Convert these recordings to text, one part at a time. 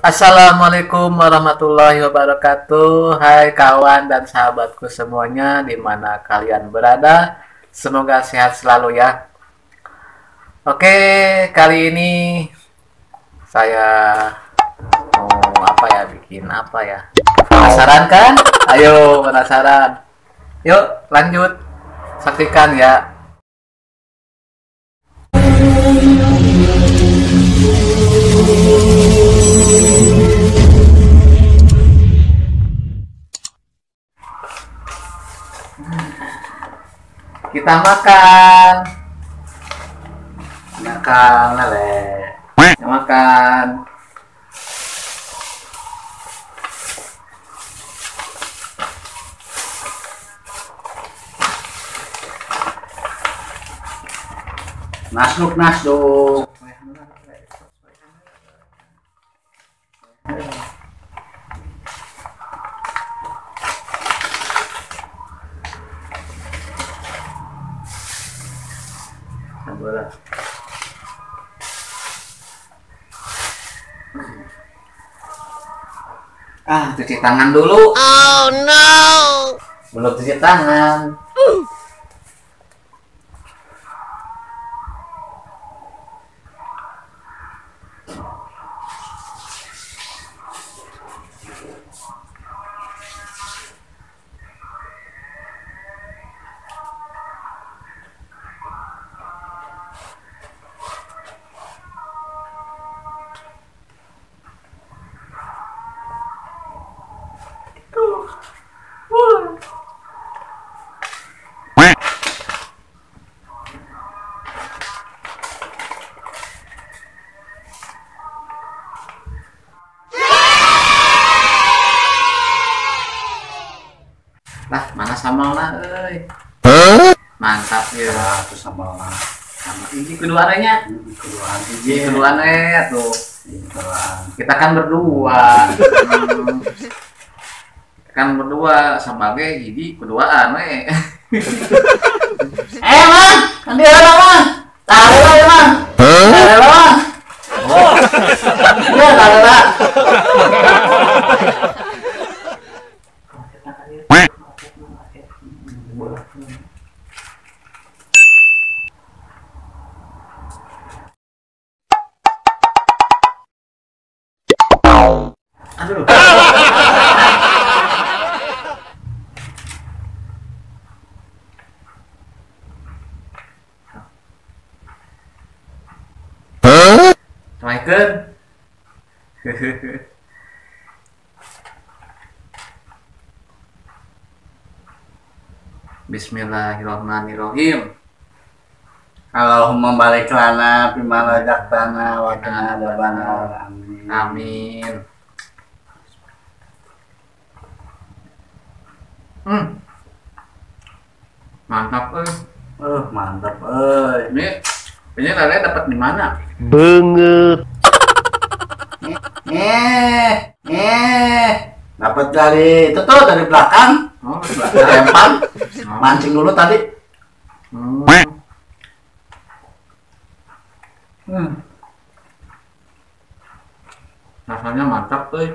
Assalamualaikum warahmatullahi wabarakatuh. Hai kawan dan sahabatku semuanya, di mana kalian berada. Semoga sehat selalu ya. Oke, kali ini saya mau apa ya, bikin apa ya? Penasaran kan? Ayo, penasaran. Yuk, lanjut. Saksikan ya. Kita makan lele. Kita makan. Nasduk. Cuci tangan dulu. Oh no. Belum cuci tangan. Lah, mana sambalna euy? Mantap ya. Itu sambalna. Sama ini keduanya. Keduaan Keduanya tuh. keduaan. Kita kan berdua. Kan berdua sebagai jadi keduaan we. Mang, nanti ada mang. Tahu lah ya mang. Tahu lah. Oh. Iya tahu lah. Aduh. Assalamualaikum. Bismillahirrahmanirrahim. Allahumma barik lana bima razaqtana wa qina adzabannar. Amin. Amin. Mantap euy. Mantap euy. Ini lele dapat di mana? Banget. Dapat dari itu tuh dari belakang. Oh, Lempar. Mancing dulu tadi. Rasanya mantap euy.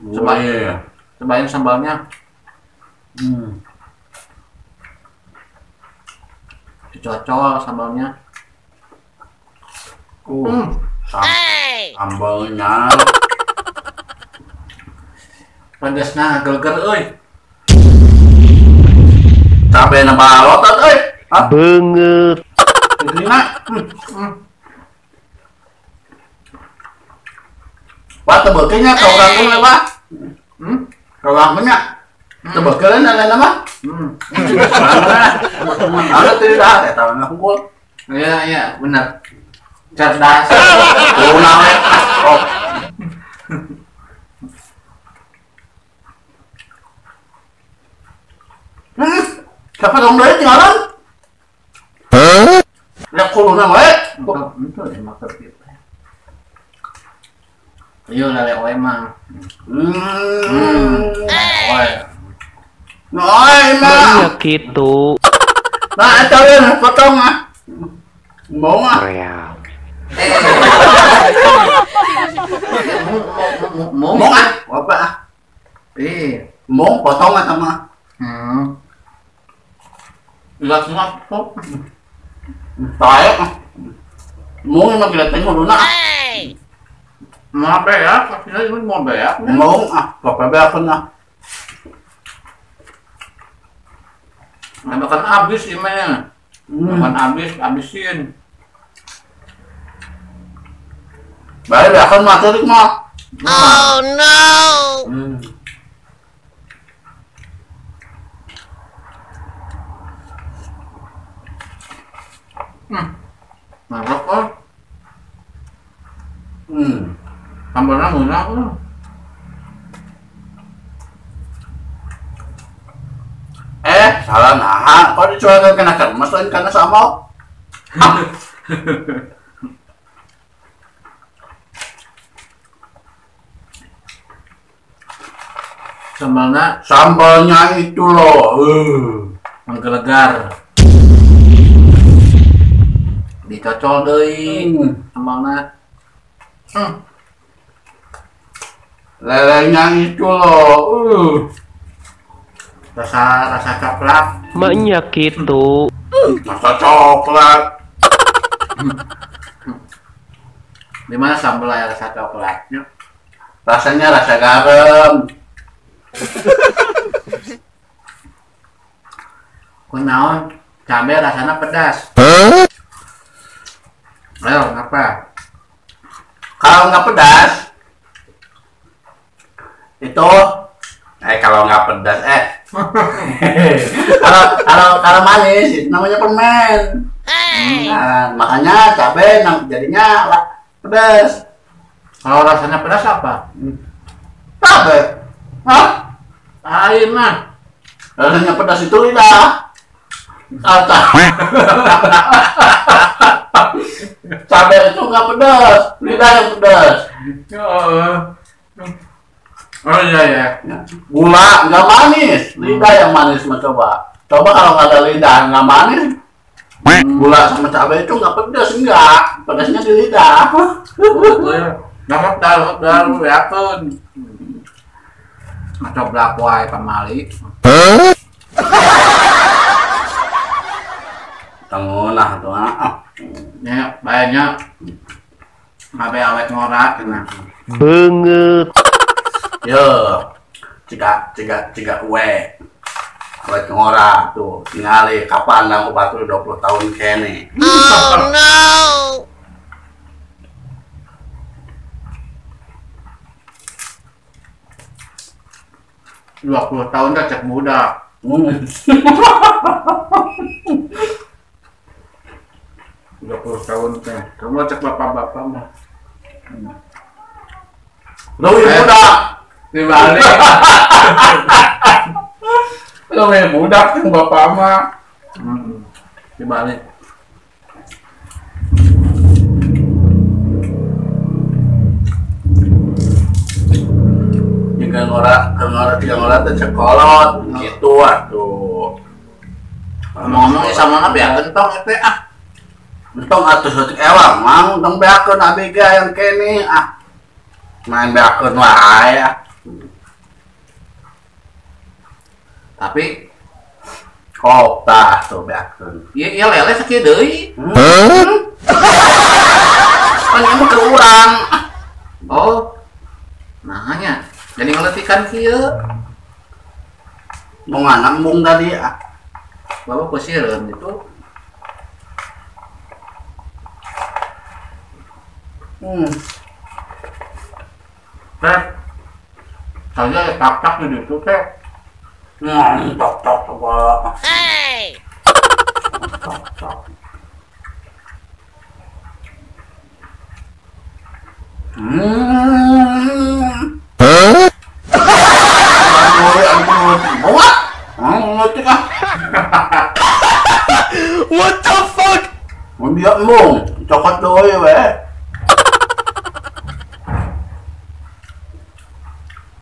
Cobain. Cobain sambalnya. Dicocol sambalnya. Sambalnya. Pedasnya geger euy. Cabe na balot euy. Banget. Dina. Wah, tebeukeun nya ka urang pun we, Pak. Ka urang pun nya. Tebeukeun na mah. Ada tidak eta mah hungkul. Iya, benar. Cerdas. Kuna we. Oh. Siapa dong dari tinggalan? Lihat kuluna we. Itu emak tertib. Ayo lele oe mang. Oe. Noi mah. Banyak gitu. Nah, kalian potong ah. Mau ah. Real. Mung potongan sama. Lihat semua kok. Tayo. Mung yang kita tengok dulu nak. Mau beak, tapi ini mau beak. Mung apa aku nak. Makan habis imenya. Makan habisin. Baik, aku materi mah. Oh no! Mantap kok. Sambalnya enak. Salah nah. Kau dicuekin kena kermas lain karena sama. Sambalnya itu loh. Menggelegar. Dicocol deui sambalna. Lelenya itu loh. Rasa coklat. Banyak itu. Masa coklat. Di mana sambal ya rasa coklatnya? Rasanya rasa garam. Kunaon? Cabai rasanya pedas. Ayo, kenapa? Kalau nggak pedas, itu kalau nggak pedas kalau manis itu namanya permen. Nah, makanya cabai jadinya pedas. Kalau rasanya pedas apa? Cabai. Hah? Air mah. Rasanya pedas itu lidah. Cabai itu nggak pedas, lidah yang pedas. Oh iya. Gula nggak manis, lidah yang manis. Coba kalau nggak ada lidah nggak manis. Gula sama cabai itu nggak pedas, enggak. Pedasnya di lidah. Nama dalu ya pun. Macam black white pamali. Tengah tuh Ya, banyak. Ngabe awet ngorak kena. Banget. Yo, ciga we. Awet ngora tuh, tingali kapan nang batu 20 tahun kene. Oh no! 20 tahun dah cek muda. 20 tahun teh. Kamu cek bapak-bapak mah. Lebih muda. Dibalik. Lebih muda kan bapak mah. Dibalik. Tiga ngora teh cekolot gitu atuh. Ngomong-ngomong sama nabi ya gentong itu Entong atuh setik ewang mang tong beakeun abi ge yang kene main beakeun wae Tapi tah tuh beakeun. iya lele sakieu deui. Kan ieu mah ke urang. Oh. Nahanya. Jadi ngeletikan kieu. Mau nganak mung tadi Bapak kusireun itu. Teh. Saya tak di situ teh. Tok apa. Hey! Tok. What the fuck? Dia mung, cokot doy we.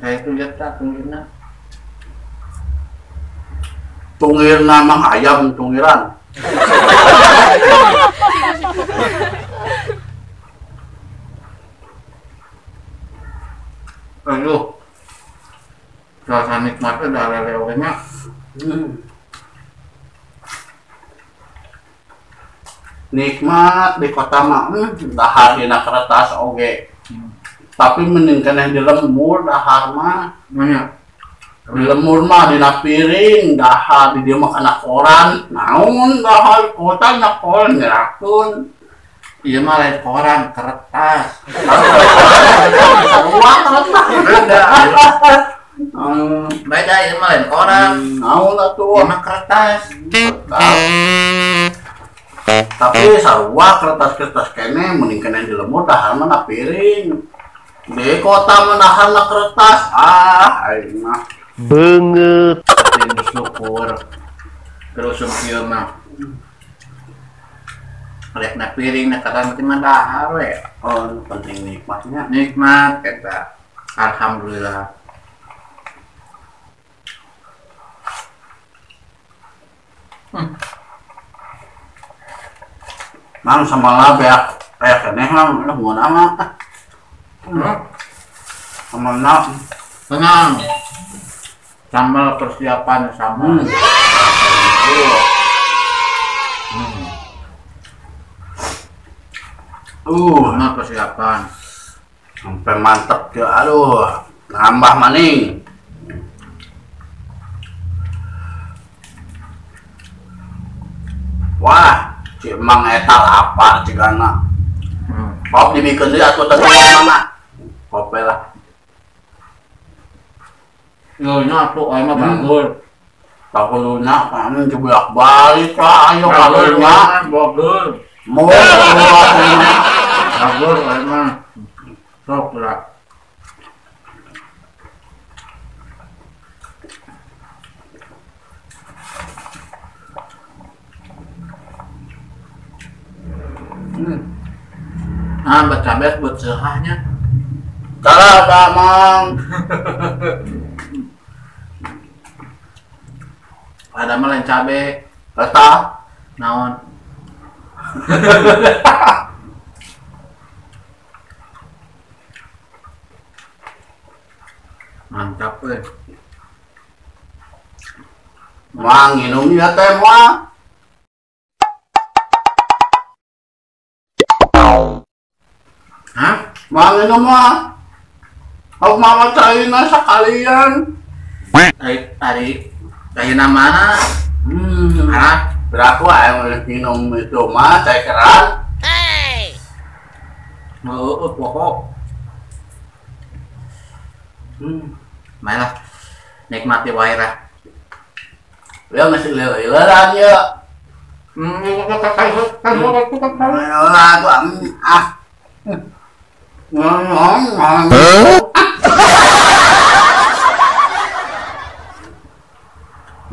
Itu lihat tak tunggirna. Tunggirna mang ayam tunggiran. Aduh. rasa nikmatnya dari lelewenya. Nikmat di kota mah dahar dina kertas oge. Tapi mending keneh di lembur dahar mah. Banyak. Di lembur mah dina piring dahar di dieu mah kana koran. Naon dahar kota na koran ngerakun. Iya mah lain koran, kertas. Uang kertas. Beda. Beda iya mah lain koran. Naon atuh? Iya mah kertas. Tapi sarua kertas-kertas kene mending kene di lembur dahar mah na piring. Di kota mah dahar na kertas. Aing mah Banget. Tapi bersyukur. Terus kieu mah. Lihat na piring na kadang mah dahar we. oh penting nikmatnya. Nikmat eta. Alhamdulillah. Mang sama lah beak keneh lah mun ama. Sama na. Tenang. Sambal persiapan sama. Sama persiapan. Sampai mantep ya, aduh, nambah maning. Wah, si emang eta lapar cigana. Kop dibikin dia atuh tadi mana? Kope lah. Yo atuh aya mah bagus. Takulunya kami dibolak balik lah, ayo kalunya. Bagus. Mau Bagus aya mah. Sok lah. Baca bes buat sehahnya. cara damang. Ada mah lain cabe. Eta Naon? Mantap euy. mang minum ya teh mah. Hah? Mang minum mah. Aku mama cairna sekalian. Ari mana? Hah? Berapa yang minum itu mah cai keran. Hey! Mau pokok. Mainlah. Nikmati wae lah. Dia masih leleran ya. Lah gua ngomong.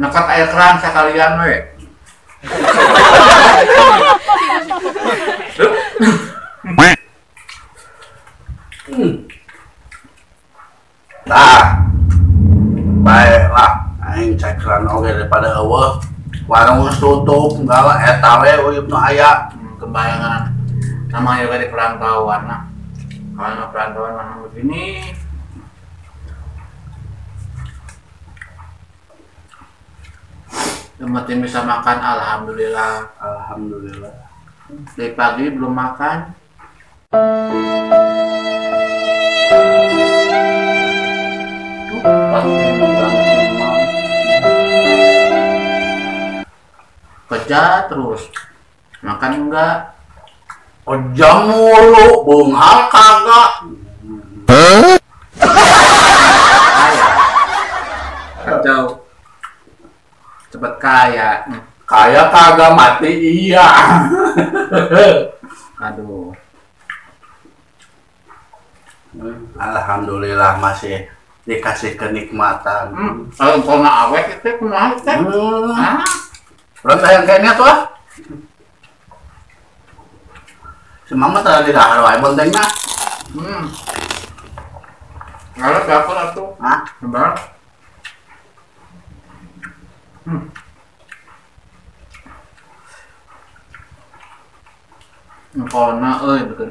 Nekat air keran sekalian we. Nah, baiklah. Aing cek keran oge daripada eueuh. Warung geus tutup, enggak lah eta we uyup nu aya. Kebayangan namanya juga di perantauan nah. Kalau perantauan mana begini. Yang penting bisa makan, alhamdulillah. Alhamdulillah. Dari pagi belum makan. Kerja terus, makan enggak? Kerja mulu, bunghal kagak. Kaya. Kacau. Cepet kaya. Kaya kagak mati iya. Aduh. Alhamdulillah masih dikasih kenikmatan. Kalau nggak awet itu kumaha teh? Ah, Belum yang kayaknya tuh ah. Si mama tadi dahar wae pentingnya. kalau dapur atuh. Hah? Sebar. Engkona euy betul.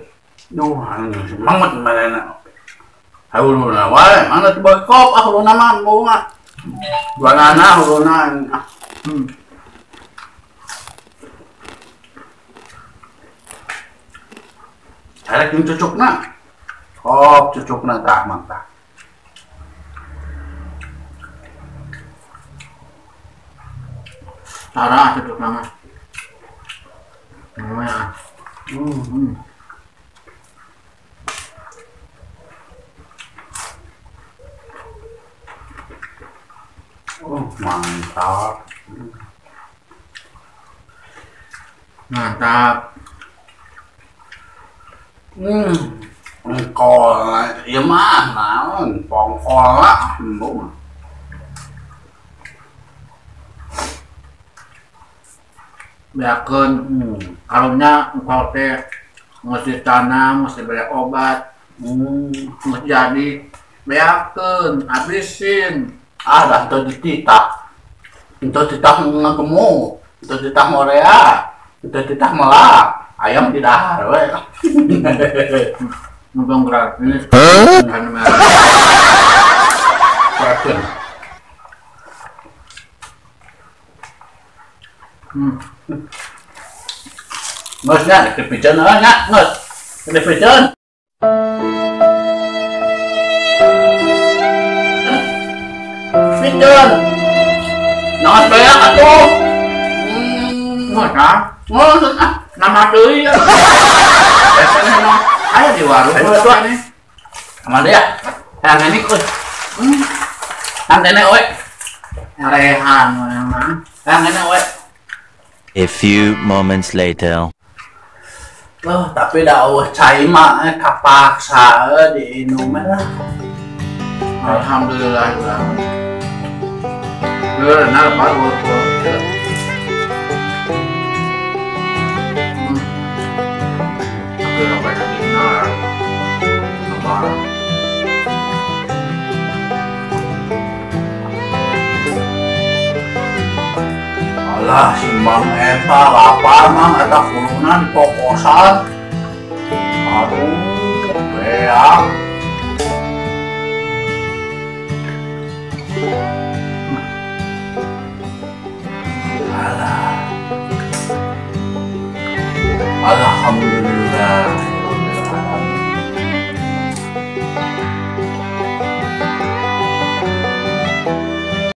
Duh, anu si mama mana. Huluna wae, mana tuh boykop huluna mah bunga. Banana huluna. Ada yang cucukna. Oh, cucukna tak mantap. Sarah cucuk nama. Namanya. Oh, mantap. Mantap. Kol, iya mah, naon, pongkol lah, Beakeun karunya engkau teh mesti tanam, mesti beli obat, mesti jadi beakeun, habisin. dah itu dititah, itu titah ngegemu, itu titah morea, itu titah melak, ayam tidak we. Mumpung gratis. Yakin. Ngesnya, kepican nya, nges, kepican. Pican, jangan banyak atuh. Nggak kan? Nges, Nama deui ya. Ayo di warung Ayo, gua tua. ini. Aman dia, yang ini kuy. Yang ini we, Rehan memang. yang ini we. A few moments later. Oh, tapi dah cai mah kapaksa diinum lah. Alhamdulillah ya. Benar Pak Bos. Aku yang banyak dikenal. Apa? Alah, simbang eta lapar mah eta kuluna di pokosan. Aduh, beak. Alah. Alhamdulillah.